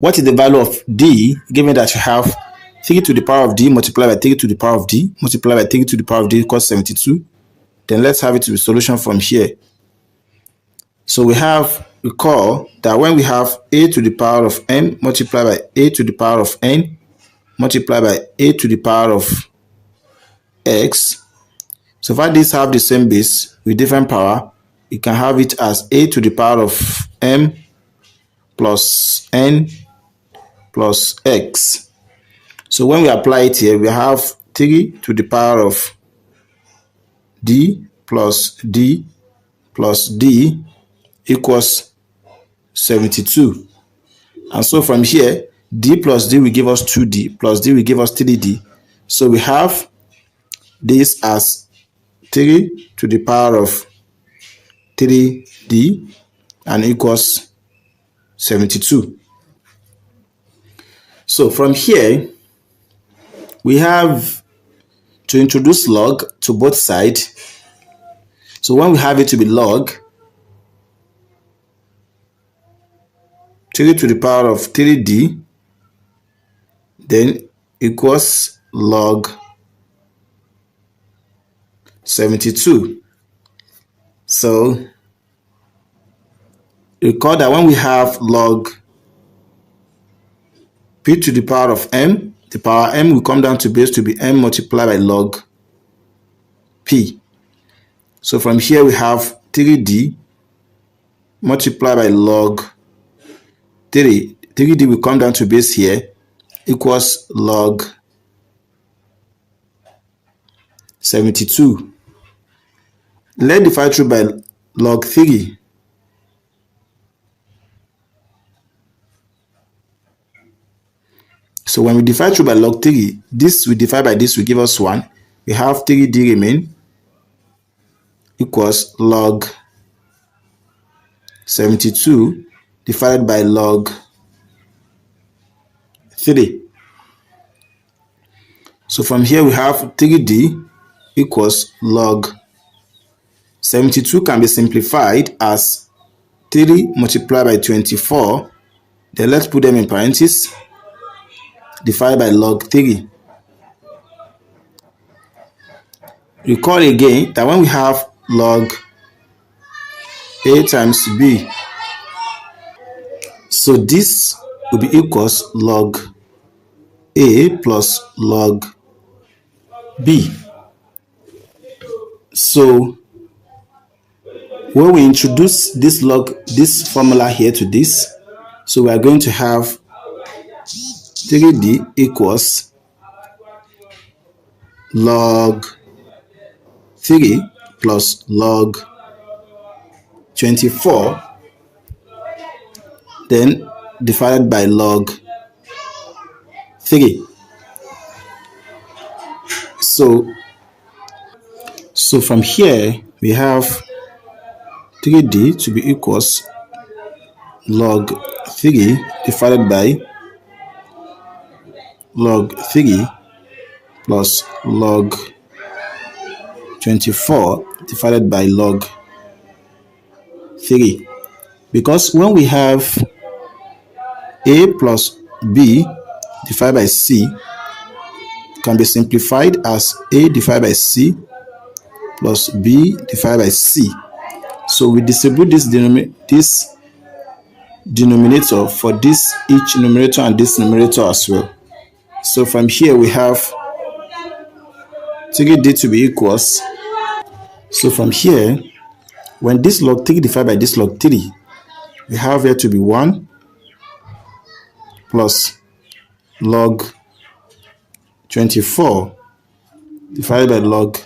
What is the value of d, given that you have 3 to the power of d multiplied by 3 to the power of d multiplied by 3 to the power of d equals 72? Then let's have it to the solution from here. So recall that when we have a to the power of m multiplied by a to the power of n multiplied by a to the power of x, so far these have the same base with different power, you can have it as a to the power of m plus n plus x. So when we apply it here, we have 3 to the power of d plus d plus d equals 72. And so from here, d plus d will give us 2d plus d will give us 3d. So we have this as 3 to the power of 3d and equals 72. So from here, we have to introduce log to both sides. So when we have it to be log 3 to the power of 3d, then equals log 72. So recall that when we have log p to the power of m, the power m will come down to base to be m multiplied by log p. So from here we have 3d multiplied by log 3. 3d will come down to base here equals log 72. Let's divide through by log 3. So when we divide through by log 3, this we divide by this will give us 1. We have 3d remain equals log 72 divided by log 3. So from here we have 3d equals log 72 can be simplified as 3 multiplied by 24. Then let's put them in parentheses. Divided by log 3. Recall again that when we have log a times b, so this will be equals log a plus log b. So when we introduce this formula here to this, so we are going to have 3d equals log 3 plus log 24, then divided by log 3. So from here we have 3d to be equals log 3 divided by log 3 plus log 24 divided by log 3. Because when we have a plus b divided by c, can be simplified as a divided by c plus b divided by c. So we distribute this denominator for this each numerator and this numerator as well. So from here we have 3d to be equals. So from here, when this log 3 divided by this log 3, we have here to be 1 plus log 24 divided by log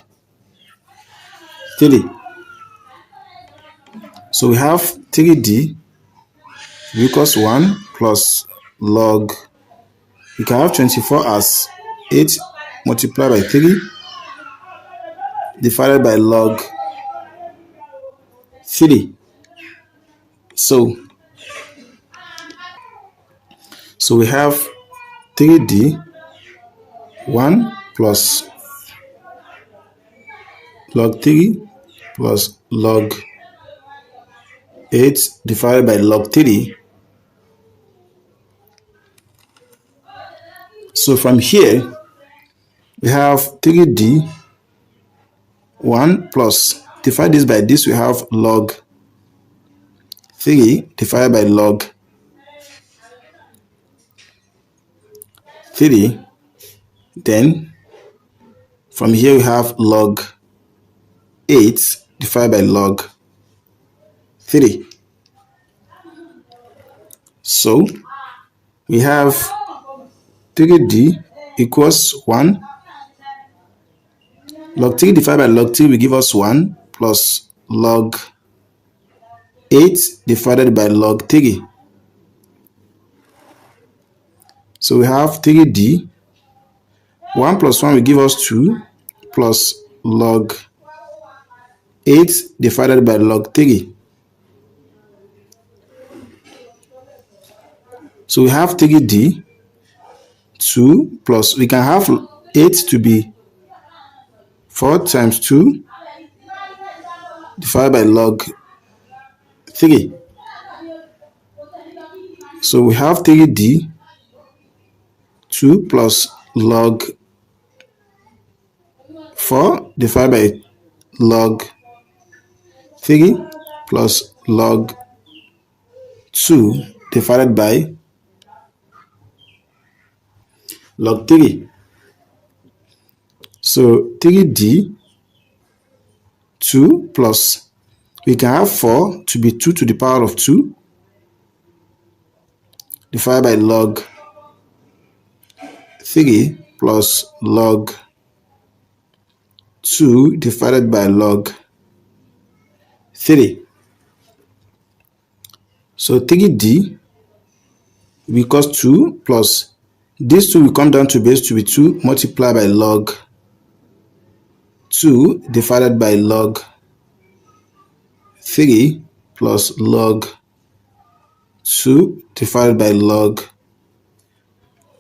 3. So we have 3d equals 1 plus log, we can have 24 as 8 multiplied by 3 divided by log 3. So we have 3d 1 plus log 3 plus log 8 divided by log 3 So from here, we have 3d 1 plus, divide this by this, we have log 3 divided by log 3. Then from here we have log 8 divided by log 3. So we have 3d equals 1. Log 3 divided by log 3 will give us 1 plus log 8 divided by log 3. So we have 3d. 1 plus 1 will give us 2 plus log 8 divided by log 3. So we have 3d, 2 plus, we can have 8 to be 4 times 2 divided by log 3. So we have 3d, 2 plus log 4 divided by log 3 plus log 2 divided by log 3. So 3d 2 plus, we can have 4 to be 2 to the power of 2 divided by log 3 plus log 2 divided by log 3. So 3d equals 2 plus, this 2 will come down to base to be 2 multiplied by log 2 divided by log 3 plus log 2 divided by log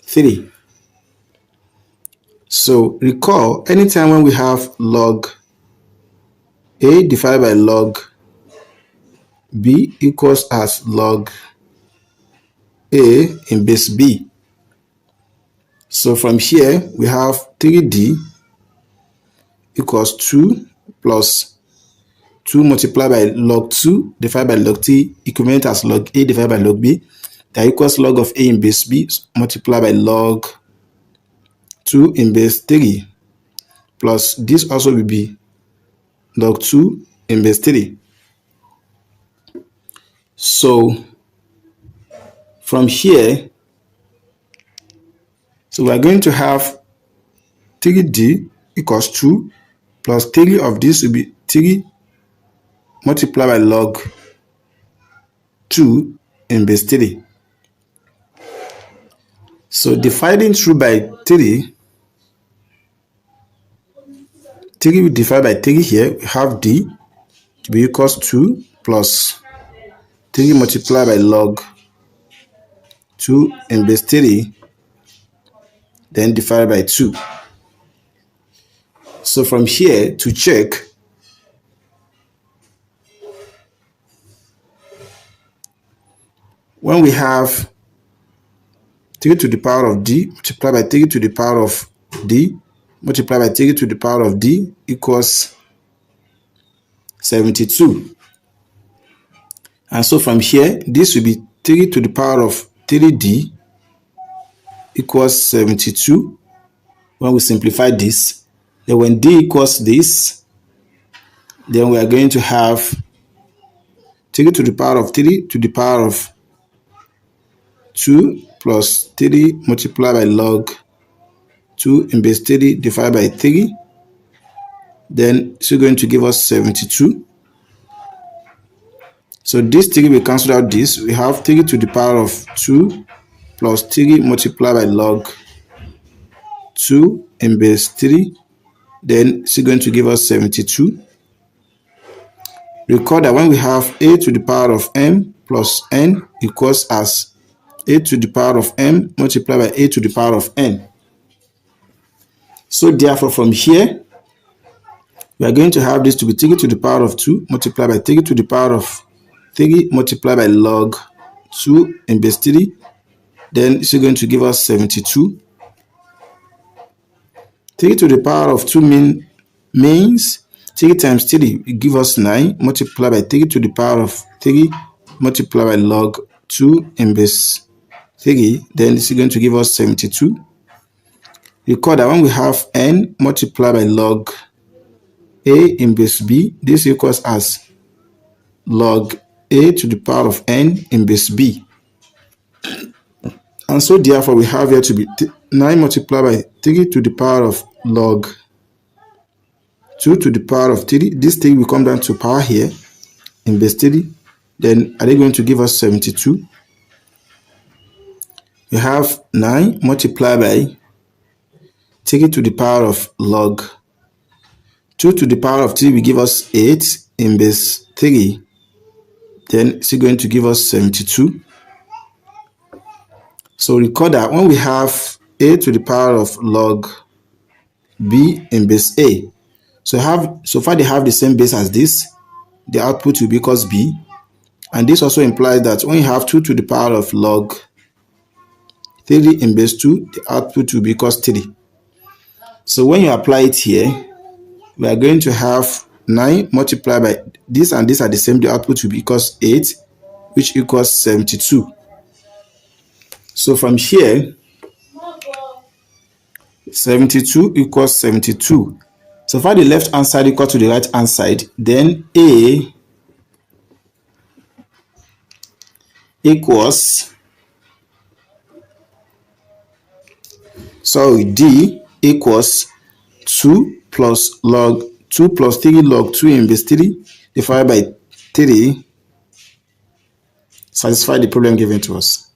3. So recall, anytime when we have log a divided by log b equals as log a in base b. So from here we have 3d equals 2 plus 2 multiplied by log 2 divided by log 3, equivalent as log a divided by log b, that equals log of a in base b multiplied by log 2 in base 3, plus this also will be log 2 in base 3. So from here, so we are going to have 3d equals 2 plus 3 of this will be 3 multiplied by log 2 in base 3. So dividing through by 3, 3 will divide by 3 here, we have d to be equals 2 plus 3 multiplied by log 2 in base 3, then divided by 2. So from here to check, when we have 3 to the power of d multiplied by 3 to the power of d multiplied by 3 to the power of d equals 72. And so from here, this will be 3 to the power of 3d equals 72. When we simplify this, then when d equals this, then we are going to have 3 to the power of 3 to the power of 2 plus 3 multiplied by log 2 in base 3 divided by 3. Then it's going to give us 72. So this 3 will cancel out this. We have 3 to the power of 2 plus 3 multiplied by log 2 in base 3. Then it's going to give us 72. Recall that when we have a to the power of m plus n equals as a to the power of m multiplied by a to the power of n. So therefore from here, we are going to have this to be 3 to the power of 2 multiplied by 3 to the power of 3 multiplied by log 2 in base 3. Then it's going to give us 72. 3 to the power of 2 means 3 times 3 will give us 9, multiplied by 3 to the power of 3 multiplied by log 2 in base 3, then this is going to give us 72. Recall that when we have n multiplied by log a in base b, this equals as log a to the power of n in base b. And so therefore we have here to be 9 multiplied by 3 to the power of log 2 to the power of 3. This 3 will come down to power here in base 3. Then are they going to give us 72? We have 9 multiplied by 3 to the power of log 2 to the power of 3 will give us 8 in base 3. Then it's going to give us 72. So recall that when we have a to the power of log b in base a, so far they have the same base as this, the output will be equals b. And this also implies that when you have 2 to the power of log 3 in base 2, the output will be equals 3. So when you apply it here, we are going to have 9 multiplied by this and this are the same, the output will be equals 8, which equals 72. So from here, 72 equals 72. So far the left hand side equal to the right hand side, then A equals, D equals 2 plus 3 log 2 in base 3 divided by 3 satisfy the problem given to us.